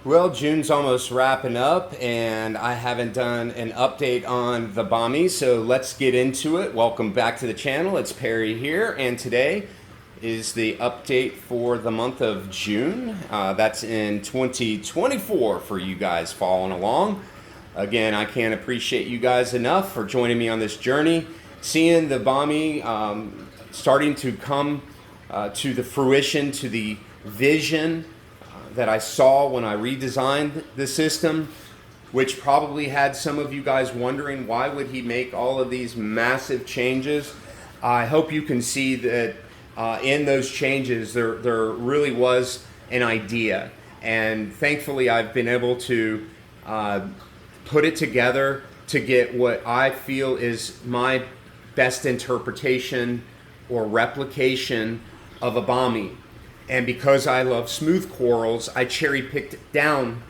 Well, June's almost wrapping up, and I haven't done an update on the Bommie, so let's get into it. Welcome back to the channel. It's Perry here, and today is the update for the month of June. That's in 2024 for you guys following along. Again, I can't appreciate you guys enough for joining me on this journey, seeing the Bommie starting to come to the fruition, to the vision that I saw when I redesigned the system, which probably had some of you guys wondering why would he make all of these massive changes. I hope you can see that in those changes there really was an idea, and thankfully I've been able to put it together to get what I feel is my best interpretation or replication of a Bommie. And because I love smooth corals, I cherry picked it down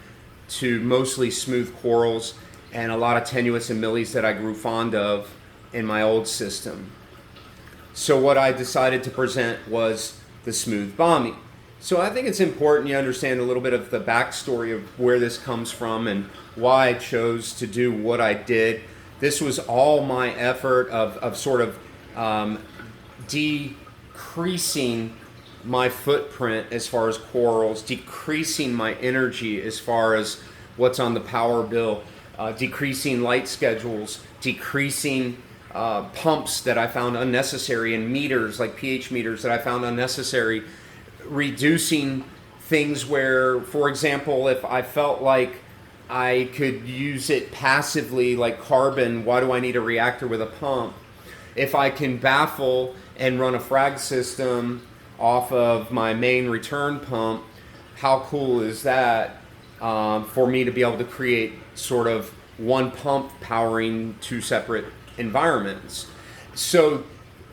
to mostly smooth corals and a lot of tenuous and millies that I grew fond of in my old system. So what I decided to present was the smooth Bommie. So I think it's important you understand a little bit of the backstory of where this comes from and why I chose to do what I did. This was all my effort of sort of decreasing my footprint as far as corals, decreasing my energy as far as what's on the power bill, decreasing light schedules, decreasing pumps that I found unnecessary, and meters like pH meters that I found unnecessary, reducing things where, for example, if I felt like I could use it passively like carbon, why do I need a reactor with a pump? If I can baffle and run a frag system off of my main return pump, how cool is that for me to be able to create sort of one pump powering two separate environments. So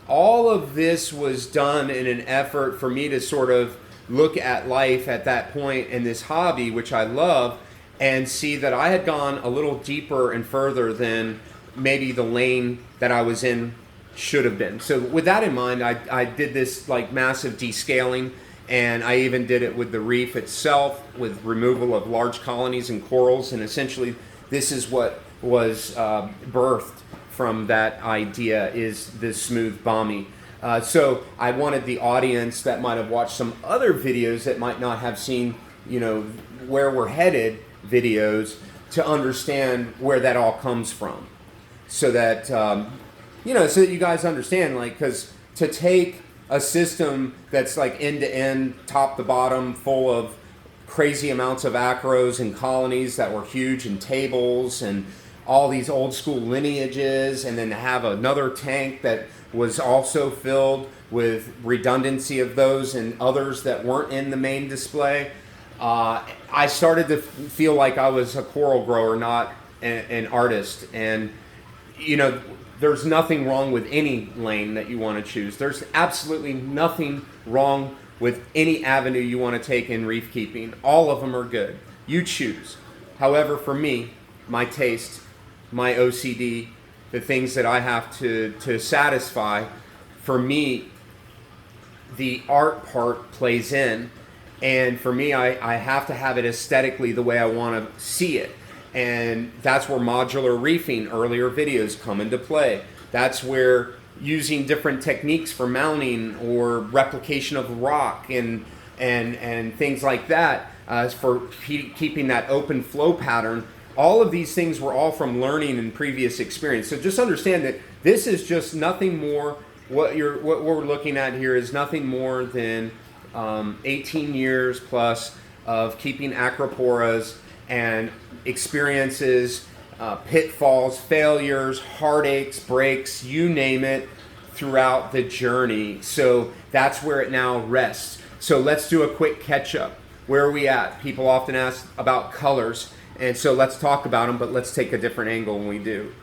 all of this was done in an effort for me to sort of look at life at that point in this hobby, which I love, and see that I had gone a little deeper and further than maybe the lane that I was in should have been. So with that in mind, I did this like massive descaling, and I even did it with the reef itself with removal of large colonies and corals, and essentially this is what was birthed from that idea, is this smooth Bommie. So I wanted the audience that might have watched some other videos that might not have seen, you know, where we're headed videos, to understand where that all comes from, so that so that you guys understand, like, because to take a system that's like end to end, top to bottom, full of crazy amounts of acros and colonies that were huge, and tables and all these old school lineages, and then to have another tank that was also filled with redundancy of those and others that weren't in the main display, I started to feel like I was a coral grower, not an artist. And you know, there's nothing wrong with any lane that you want to choose. There's absolutely nothing wrong with any avenue you want to take in reef keeping. All of them are good. You choose. However, for me, my taste, my OCD, the things that I have to satisfy, for me, the art part plays in. And for me, I have to have it aesthetically the way I want to see it. And that's where modular reefing, earlier videos, come into play. That's where using different techniques for mounting or replication of rock and things like that, for keeping that open flow pattern. All of these things were all from learning and previous experience. So just understand that this is just nothing more. What we're looking at here is nothing more than 18 years plus of keeping acroporas and experiences, pitfalls, failures, heartaches, breaks, you name it, throughout the journey. So that's where it now rests. So let's do a quick catch up. Where are we at? People often ask about colors, and so let's talk about them, but let's take a different angle when we do.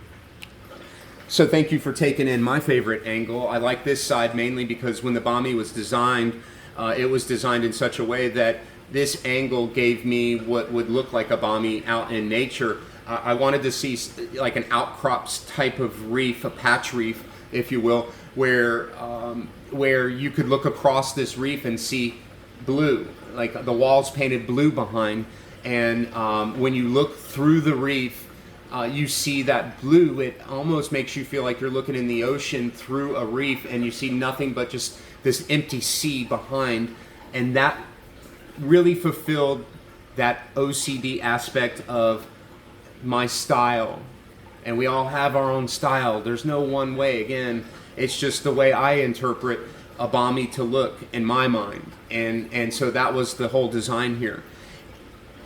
So thank you for taking in my favorite angle. I like this side mainly because when the Bommie was designed, it was designed in such a way that this angle gave me what would look like a Bommie out in nature. I wanted to see like an outcrops type of reef, a patch reef, if you will, where you could look across this reef and see blue, like the walls painted blue behind, And when you look through the reef, you see that blue. It almost makes you feel like you're looking in the ocean through a reef, and you see nothing but just this empty sea behind. And that really fulfilled that OCD aspect of my style. And we all have our own style. There's no one way. Again, it's just the way I interpret a Bommie to look in my mind. And so that was the whole design here.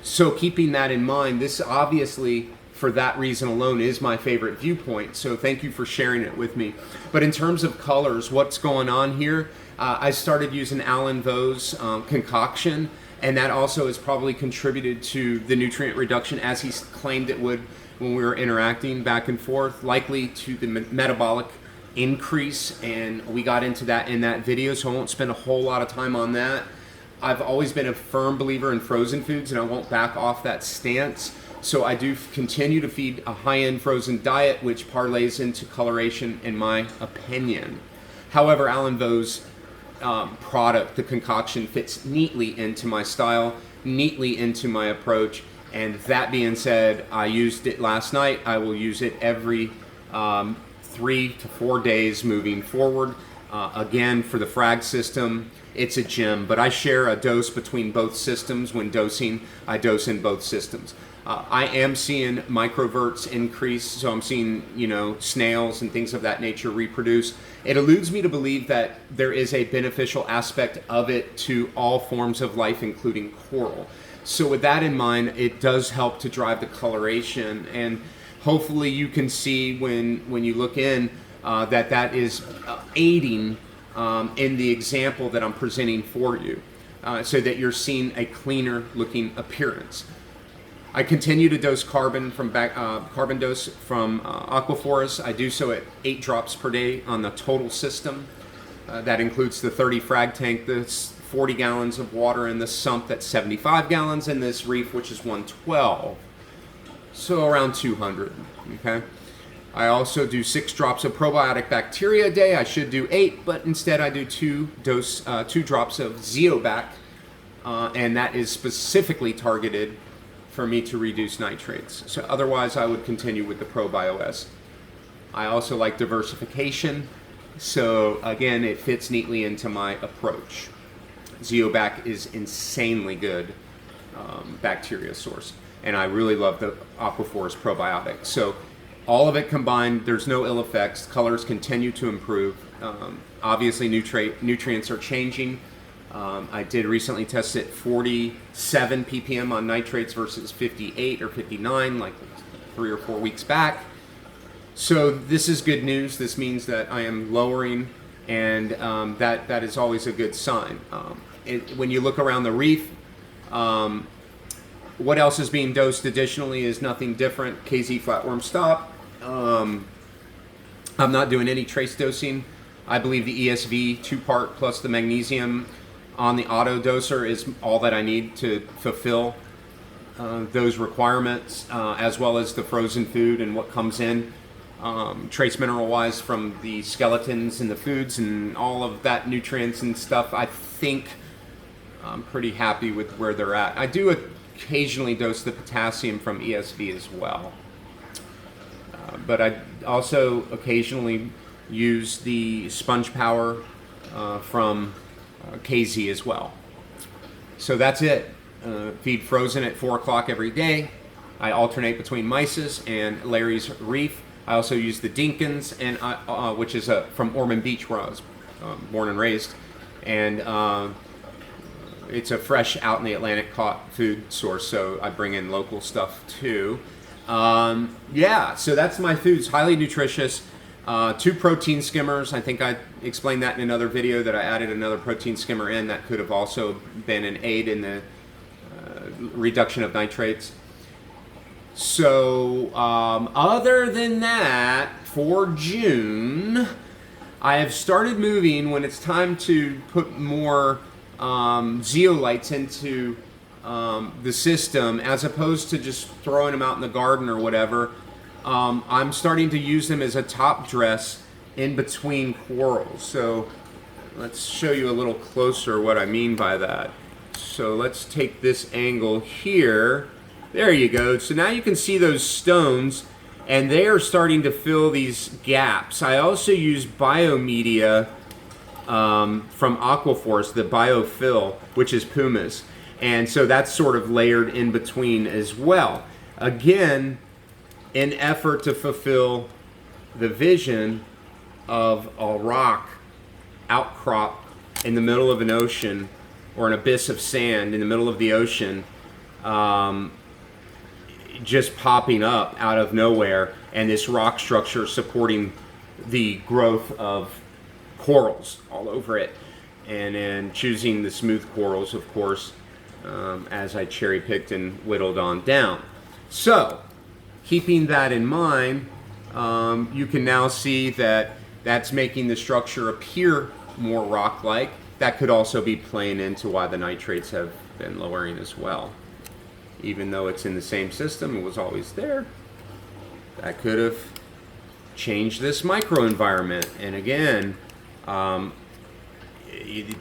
So keeping that in mind, this obviously, for that reason alone, is my favorite viewpoint. So thank you for sharing it with me. But in terms of colors, what's going on here? I started using Alan Vo's concoction, and that also has probably contributed to the nutrient reduction as he claimed it would when we were interacting back and forth, likely to the metabolic increase, and we got into that in that video, so I won't spend a whole lot of time on that. I've always been a firm believer in frozen foods, and I won't back off that stance. So I do continue to feed a high-end frozen diet, which parlays into coloration, in my opinion. However, Alan Vo's product, the concoction, fits neatly into my style, neatly into my approach. And that being said, I used it last night. I will use it every 3 to 4 days moving forward. Again, for the frag system, it's a gem, but I share a dose between both systems. When dosing, I dose in both systems. I am seeing microverts increase, so I'm seeing, snails and things of that nature reproduce. It eludes me to believe that there is a beneficial aspect of it to all forms of life, including coral. So with that in mind, it does help to drive the coloration, and hopefully you can see when you look in that is aiding in the example that I'm presenting for you, so that you're seeing a cleaner looking appearance. I continue to dose carbon dose from Aquaforest. I do so at 8 drops per day on the total system. That includes the 30 frag tank, the 40 gallons of water in the sump, that's 75 gallons, and this reef, which is 112. So around 200, okay? I also do 6 drops of probiotic bacteria a day. I should do 8, but instead I do 2 drops of Zeobac, and that is specifically targeted for me to reduce nitrates. So otherwise I would continue with the ProBioS. I also like diversification, so again, it fits neatly into my approach. Zeobac is insanely good bacteria source, and I really love the Aquaforest probiotic. So all of it combined, there's no ill effects. Colors continue to improve. Obviously, nutrients are changing. I did recently test it 47 ppm on nitrates versus 58 or 59 like 3 or 4 weeks back. So this is good news. This means that I am lowering, and that is always a good sign. When you look around the reef, what else is being dosed additionally is nothing different. KZ flatworm stop. I'm not doing any trace dosing. I believe the ESV 2-part plus the magnesium on the auto doser is all that I need to fulfill those requirements, as well as the frozen food and what comes in trace mineral wise from the skeletons and the foods and all of that nutrients and stuff. I think I'm pretty happy with where they're at. I do occasionally dose the potassium from ESV as well, but I also occasionally use the sponge power from KZ as well. So that's it. Feed frozen at 4 o'clock every day. I alternate between Mises and Larry's Reef. I also use the Dinkins, and which is from Ormond Beach, where I was born and raised, and it's a fresh out in the Atlantic caught food source, so I bring in local stuff too. Yeah, so that's my foods. Highly nutritious. 2 protein skimmers. I think I explained that in another video, that I added another protein skimmer in that could have also been an aid in the reduction of nitrates. So other than that, for June, I have started moving when it's time to put more zeolites into the system, as opposed to just throwing them out in the garden or whatever. I'm starting to use them as a top dress in between corals. So let's show you a little closer what I mean by that. So let's take this angle here. There you go. So now you can see those stones, and they are starting to fill these gaps. I also use biomedia from Aquaforce, the biofill, which is pumice. And so that's sort of layered in between as well. Again, in effort to fulfill the vision of a rock outcrop in the middle of an ocean, or an abyss of sand in the middle of the ocean, just popping up out of nowhere, and this rock structure supporting the growth of corals all over it, and then choosing the smooth corals, of course, as I cherry picked and whittled on down. So, keeping that in mind, you can now see that that's making the structure appear more rock-like. That could also be playing into why the nitrates have been lowering as well. Even though it's in the same system, it was always there. That could have changed this microenvironment. And again,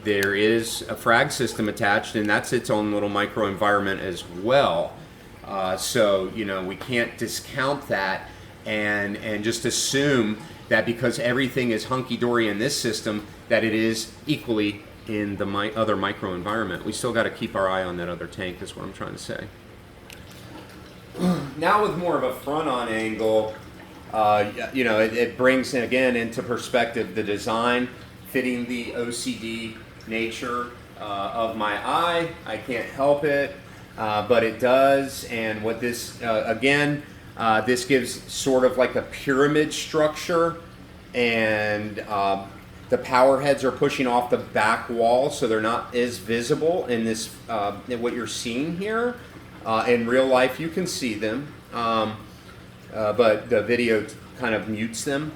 there is a frag system attached, and that's its own little microenvironment as well. So, you know, we can't discount that and just assume that because everything is hunky-dory in this system, that it is equally in the other microenvironment. We still got to keep our eye on that other tank, is what I'm trying to say. Now with more of a front-on angle, you know, it brings, again, into perspective the design, fitting the OCD nature of my eye. I can't help it, but it does. And what this, again, this gives sort of like a pyramid structure, and the power heads are pushing off the back wall, so they're not as visible in this, in what you're seeing here. In real life, you can see them, but the video kind of mutes them.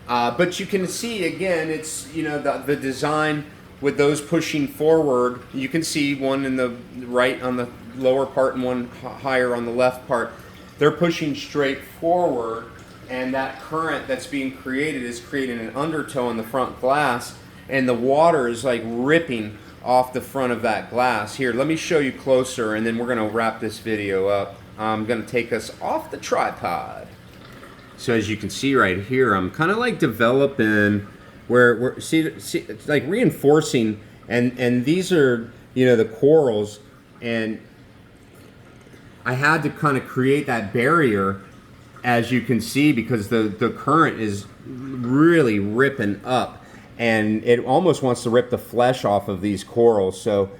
But you can see, again, it's, you know, the design with those pushing forward. You can see one in the right on the lower part and one higher on the left part. They're pushing straight forward, and that current that's being created is creating an undertow in the front glass, and the water is like ripping off the front of that glass. Here, let me show you closer, and then we're going to wrap this video up. I'm going to take us off the tripod. So as you can see right here, I'm kind of like developing where we're see it's like reinforcing, and these are, you know, the corals, and I had to kind of create that barrier, as you can see, because the current is really ripping up, and it almost wants to rip the flesh off of these corals. So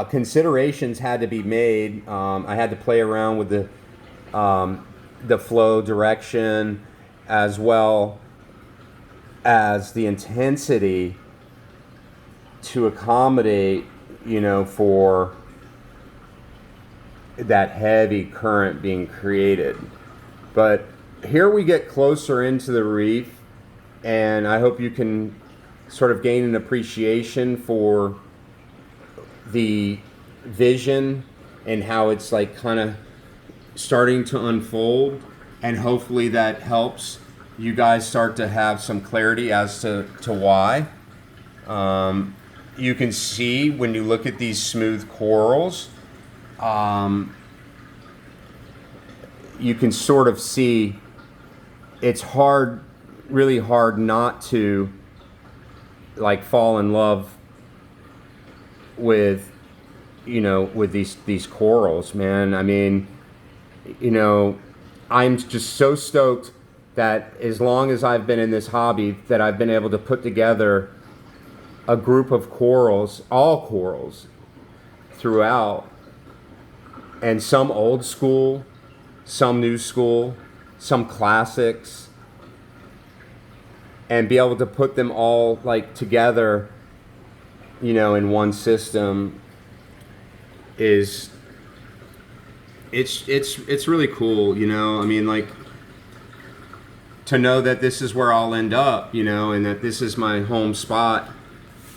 considerations had to be made. I had to play around with the flow direction, as well as the intensity, to accommodate, you know, for that heavy current being created. But here we get closer into the reef, and I hope you can sort of gain an appreciation for the vision and how it's like kind of starting to unfold, and hopefully that helps you guys start to have some clarity as to why. You can see when you look at these smooth corals, you can sort of see it's hard, really hard not to like fall in love with, you know, with these corals, man. I mean, you know, I'm just so stoked that as long as I've been in this hobby, that I've been able to put together a group of corals, all corals throughout, and some old school, some new school, some classics, and be able to put them all like together, you know, in one system is, it's really cool, you know. I mean, like, to know that this is where I'll end up, you know, and that this is my home spot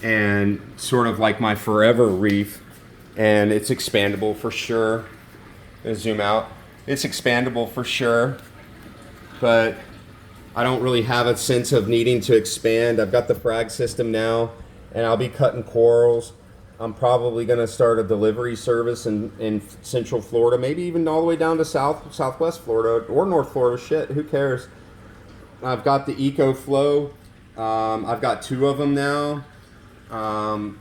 and sort of like my forever reef, and it's expandable for sure. Let's zoom out. It's expandable for sure, but I don't really have a sense of needing to expand. I've got the frag system now, and I'll be cutting corals I'm probably going to start a delivery service in Central Florida, maybe even all the way down to Southwest Florida or North Florida. Shit, who cares? I've got the EcoFlow. I've got 2 of them now.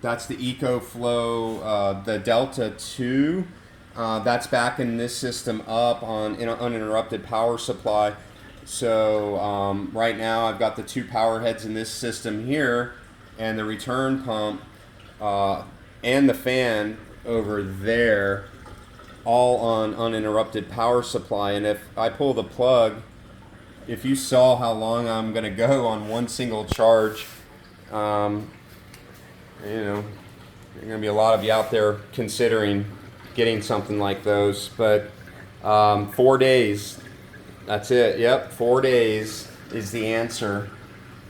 That's the EcoFlow, the Delta 2. That's backing this system up on uninterrupted power supply. So right now I've got the 2 power heads in this system here, and the return pump and the fan over there, all on uninterrupted power supply. And if I pull the plug, if you saw how long I'm going to go on one single charge, you know, there are going to be a lot of you out there considering getting something like those. But 4 days, that's it. Yep, 4 days is the answer,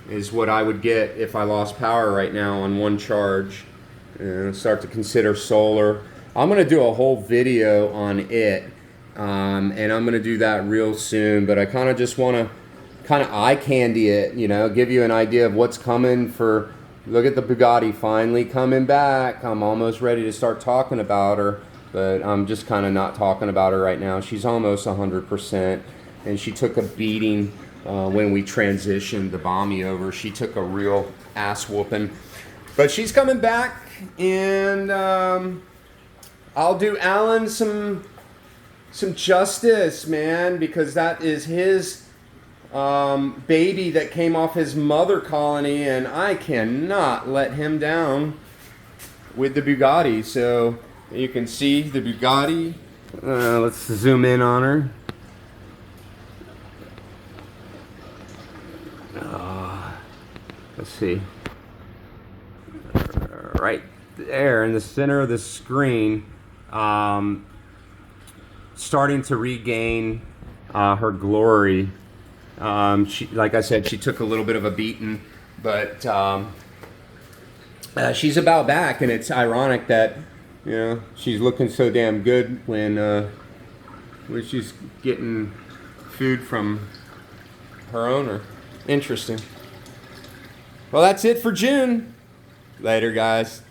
is what I would get if I lost power right now on one charge. Start to consider solar. I'm going to do a whole video on it, and I'm going to do that real soon, but I kind of just want to kind of eye candy it, you know, give you an idea of what's coming for. Look at the Bugatti finally coming back. I'm almost ready to start talking about her, but I'm just kind of not talking about her right now. She's almost 100%, and she took a beating when we transitioned the Bommie over. She took a real ass whooping, but she's coming back, and I'll do Alan some justice, man, because that is his baby that came off his mother colony, and I cannot let him down with the Bugatti. So you can see the Bugatti. Let's zoom in on her. Let's see. Right there in the center of the screen, starting to regain her glory. She, like I said, she took a little bit of a beating, but she's about back, and it's ironic that, you know, she's looking so damn good when she's getting food from her owner. Interesting. Well, that's it for June. Later, guys.